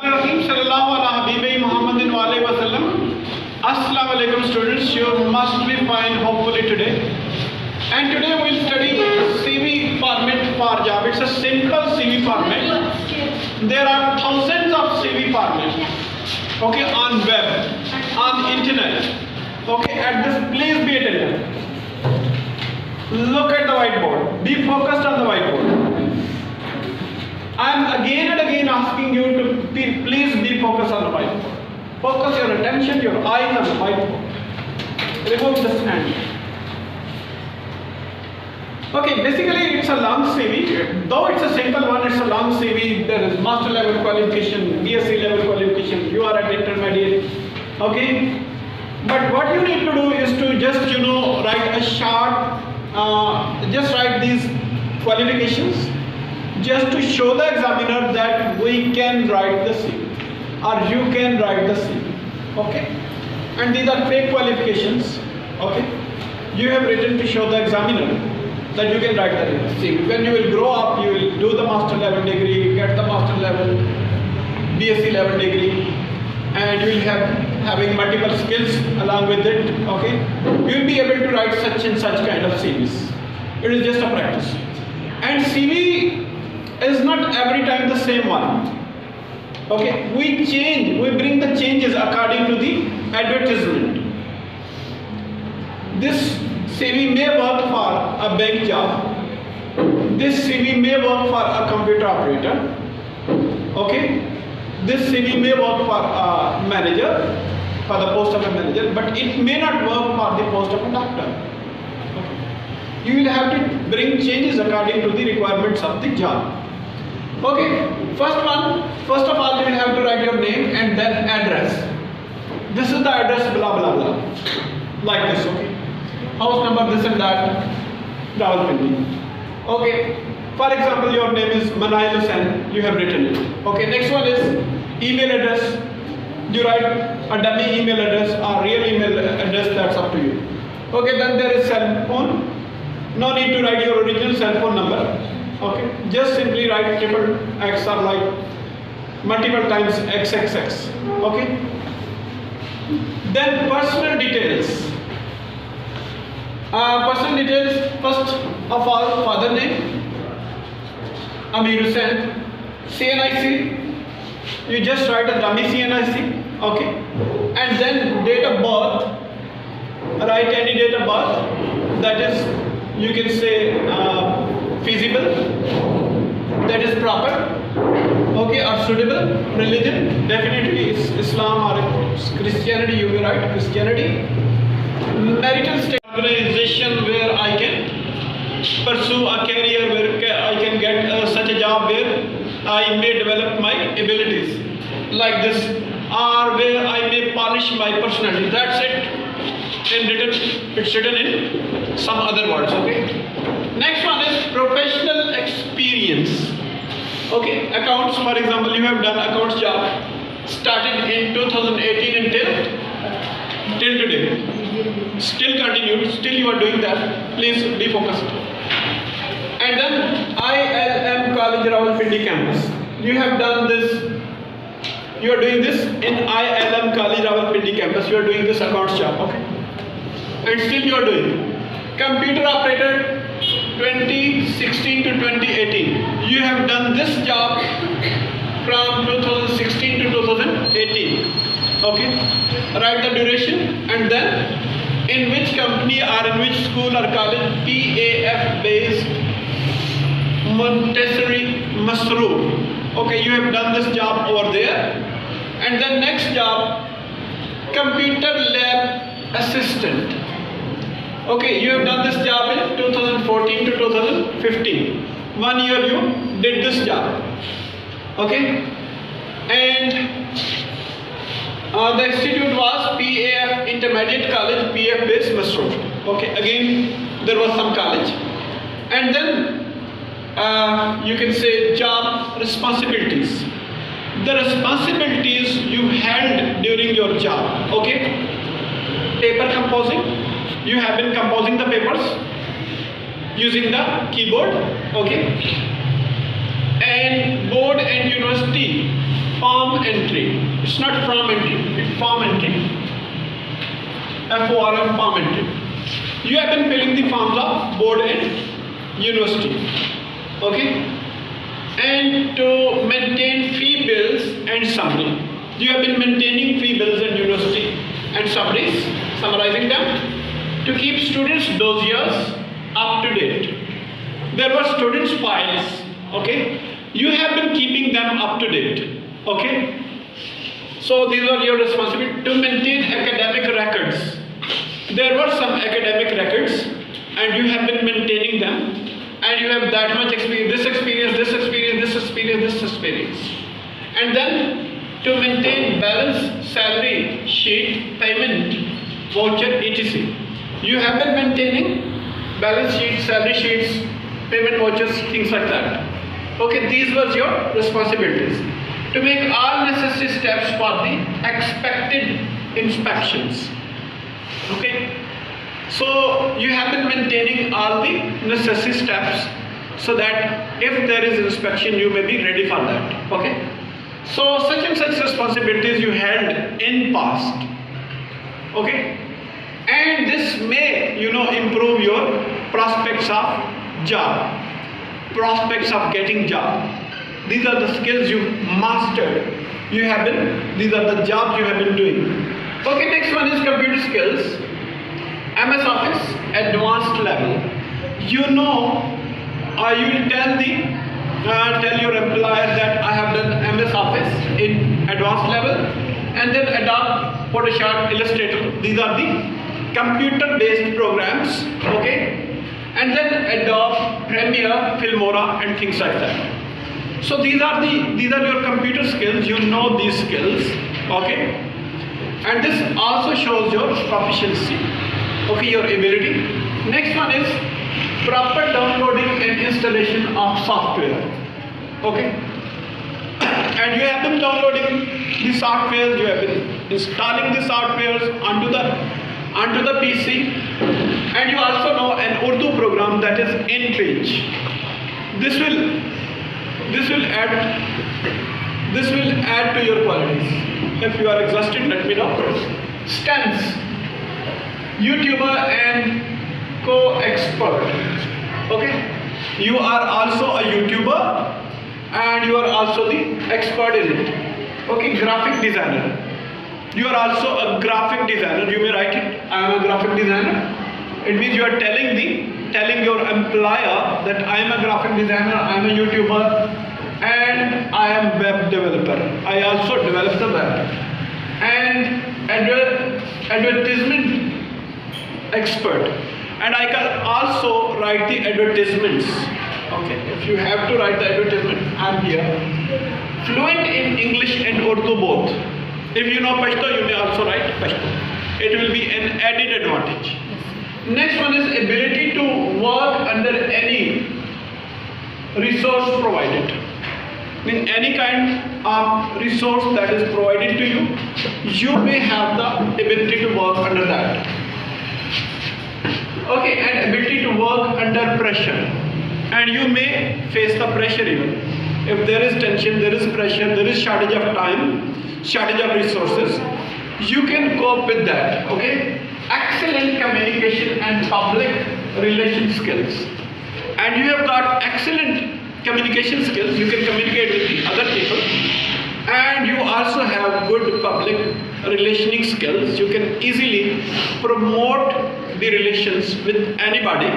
Assalamu alaikum students, you must be fine hopefully today. And today we will study CV format for job. It's a simple CV format. There are thousands of CV formats, okay, on web, on internet. Okay, at this please be attentive. Look at the whiteboard. Be focused on the whiteboard. I am again and again asking you to please be focused on the whiteboard. Focus your attention, your eyes on the whiteboard. Remove this hand. Okay, basically it's a long CV. Though it's a simple one, it's a long CV. There is master level qualification, BSc level qualification. You are at intermediate. Okay. But what you need to do is to just write a short. Just write these qualifications, just to show the examiner that we can write the CV. Or you can write the CV, okay? And these are fake qualifications, okay? You have written to show the examiner that you can write the CV. When you will grow up, you will do the master level degree, get the master level, BSc level degree, and you will having multiple skills along with it, okay? You will be able to write such and such kind of CVs. It is just a practice. And CV is not every time the same one. Okay, we bring the changes according to the advertisement. This CV may work for a bank job. This CV may work for a computer operator. Okay, this CV may work for a manager, for the post of a manager, but it may not work for the post of a doctor. Okay. You will have to bring changes according to the requirements of the job. Okay, first of all you will have to write your name and then address. This is the address blah blah blah. Like this, okay. House number this and that, Rawalpindi. Okay, for example your name is Manayil Hussain, you have written it. Okay, next one is email address. You write a dummy email address or real email address, that's up to you. Okay, then there is cell phone. No need to write your original cell phone number. Okay, just simply write triple X or like multiple times XXX. Okay, then personal details. Personal details, first of all, father name, Amir Hussain, CNIC, you just write a dummy CNIC, okay, and then date of birth, write any date of birth, that is, you can say, feasible, that is proper, okay, or suitable. Religion, definitely is Islam or Christianity, you will write Christianity. Marital state, organization where I can pursue a career, where I can get such a job where I may develop my abilities, like this, or where I may polish my personality. That's it. It's written in some other words, okay. Next one is professional experience. Okay, accounts, for example, you have done accounts job, started in 2018 until today. Still continued, still you are doing that. Please be focused. And then ILM College Rawalpindi campus. You have done this, you are doing this in ILM College Rawalpindi campus. You are doing this accounts job, okay. And still you are doing computer operator 2016 to 2018. You have done this job from 2016 to 2018. Okay, write the duration and then in which company or in which school or college, PAF based Montessori Masroor. Okay, you have done this job over there. And then next job, computer lab assistant. Okay, you have done this job in 2014 to 2015. 1 year you did this job. Okay, and the institute was PAF Intermediate College, PF based Masroor. Okay, again there was some college. And then you can say job responsibilities. The responsibilities you held during your job. Okay, paper composing. You have been composing the papers using the keyboard, okay, and board and university form entry. It's not from entry, it's form entry. FORM, form entry. You have been filling the forms of board and university. Okay? And to maintain fee bills and summary. You have been maintaining fee bills and university and summaries, summarizing them to keep students' dossiers up to date. There were students' files. Okay? You have been keeping them up to date. Okay? So these are your responsibility to maintain academic records. There were some academic records and you have been maintaining them, and you have that much experience, this experience, this experience, this experience, this experience. And then to maintain balance, salary sheet, payment, voucher, etc. You have been maintaining balance sheets, salary sheets, payment vouchers, things like that. Okay, these were your responsibilities. To make all necessary steps for the expected inspections. Okay, so you have been maintaining all the necessary steps so that if there is inspection, you may be ready for that. Okay, so such and such responsibilities you held in past. Okay, and this may, improve your prospects of job, prospects of getting job. These are the skills you mastered. These are the jobs you have been doing. Okay, next one is computer skills. MS Office, advanced level. You will tell your employer that I have done MS Office in advanced level, and then Adobe, Photoshop, Illustrator. These are the computer-based programs. Okay, and then Adobe, Premiere, Filmora, and things like that. So these are your computer skills. You know these skills. Okay. And this also shows your proficiency, okay, your ability. Next one is proper downloading and installation of software. Okay, and you have been downloading the softwares, you have been installing the softwares onto the PC, and you also know an Urdu program that is InPage. This will add to your qualities. If you are exhausted, let me know. Stunts, YouTuber and co-expert. Okay, you are also a YouTuber and you are also the expert in it. Okay, graphic designer. You are also a graphic designer. You may write it. I am a graphic designer. It means you are telling your employer that I am a graphic designer, I am a YouTuber, and I am web developer. I also develop the web. And advertisement expert. And I can also write the advertisements. Okay, if you have to write the advertisement, I am here. Fluent in English and Urdu both. If you know Pashto, you may also write Pashto. It will be an added advantage. Next one is ability to work under any resource provided. In any kind of resource that is provided to you, you may have the ability to work under that. Okay, and ability to work under pressure. And you may face the pressure even. If there is tension, there is pressure, there is shortage of time, shortage of resources, you can cope with that. Okay, excellent communication and public relation skills. And you have got excellent communication skills, you can communicate with the other people, and you also have good public relationing skills. You can easily promote the relations with anybody.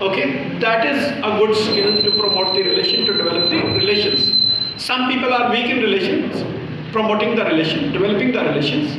Okay, that is a good skill, to promote the relation, to develop the relations. Some people are weak in relations, promoting the relation, developing the relations,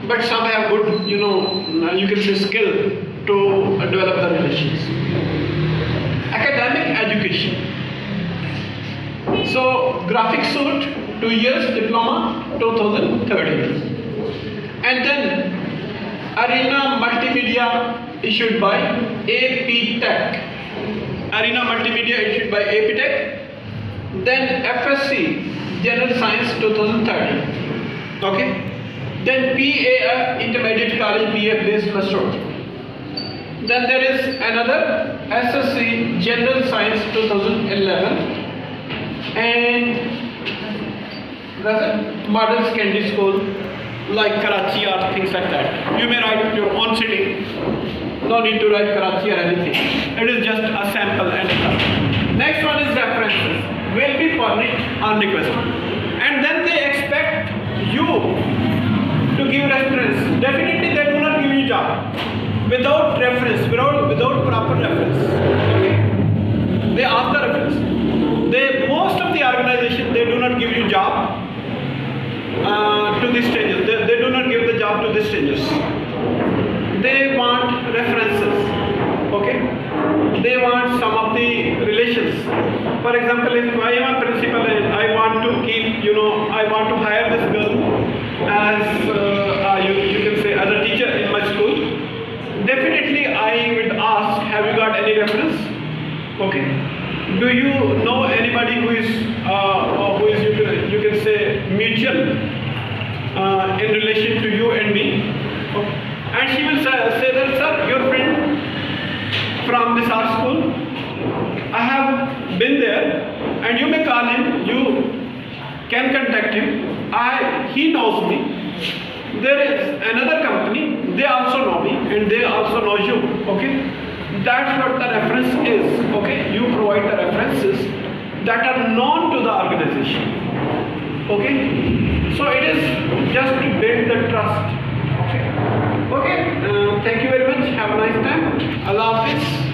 but some have good, you can say, skill to develop the relations. Academic education. So graphic suit, 2 years diploma, 2013. And then Arena Multimedia issued by AP Tech. Arena Multimedia issued by AP Tech. Then FSC General Science 2013. Okay. Then PAF Intermediate College BF based Masrur. Then there is another SSC General Science 2011. And present model secondary school like Karachi or things like that. You may write your own city. No need to write Karachi or anything. It is just a sample and stuff. Next one is references. Will be furnished on request. And then they expect you to give reference. Definitely they do not give you job without reference, without proper reference. Okay? They ask the reference. Most of the organization, they do not give you job to these stages. They do not give the job to these stages. They want references. Okay? They want some of the relations. For example, if I am a principal and I want to keep, I want to hire this girl as you can say as a teacher in my school, definitely I would ask, have you got any reference? Okay. Do you know anybody who is you can say mutual in relation to you and me? Okay. And she will say that, sir, your friend from this art school, I have been there, and you may call him, you can contact him, he knows me. There is another company, they also know me and they also know you. Okay? That's what the reference is. Okay? You provide the references that are known to the organization. Okay? So it is just to build the trust. Okay? Okay? Thank you very much. Have a nice time. Allah Hafiz.